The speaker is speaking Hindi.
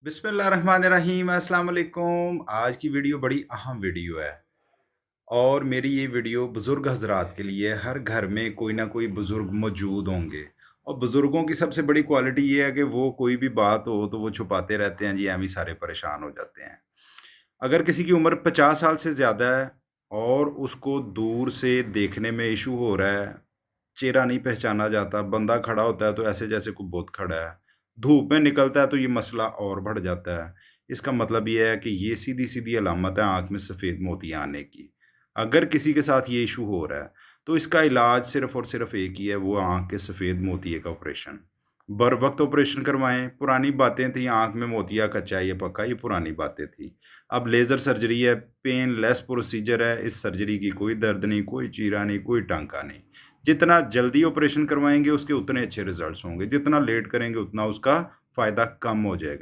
बिस्मिल्लाहिर्रहमानिर्रहीम अस्सलाम वालेकुम। आज की वीडियो बड़ी अहम वीडियो है और मेरी ये वीडियो बुज़ुर्ग हज़रात के लिए है। हर घर में कोई ना कोई बुज़ुर्ग मौजूद होंगे और बुज़ुर्गों की सबसे बड़ी क्वालिटी ये है कि वो कोई भी बात हो तो वो छुपाते रहते हैं जी, हम ही सारे परेशान हो जाते हैं। अगर किसी की उम्र 50 साल से ज़्यादा है और उसको दूर से देखने में इश्यू हो रहा है, चेहरा नहीं पहचाना जाता, बंदा खड़ा होता है तो ऐसे जैसे कोई भूत खड़ा है, धूप में निकलता है तो ये मसला और बढ़ जाता है। इसका मतलब ये है कि ये सीधी-सीधी अलामत है आँख में सफ़ेद मोतियाँ आने की। अगर किसी के साथ ये इश्यू हो रहा है, तो इसका इलाज सिर्फ़ और सिर्फ़ एक ही है, वो आँख के सफ़ेद मोतिये का ऑपरेशन। बर-वक़्त ऑपरेशन करवाएँ, पुरानी बातें थी, आँख में मोतिया कच्चा है ये पक्का, ये पुरानी बातें थी। अब लेज़र सर्जरी है, पेनलेस प्रोसीजर है, इस सर्जरी की कोई दर्द नहीं, कोई चीरा नहीं, कोई टाँका नहीं। जितना जल्दी ऑपरेशन करवाएँगे उसके उतने अच्छे रिज़ल्ट्स होंगे, जितना लेट करेंगे उतना उसका फ़ायदा कम हो जाएगा।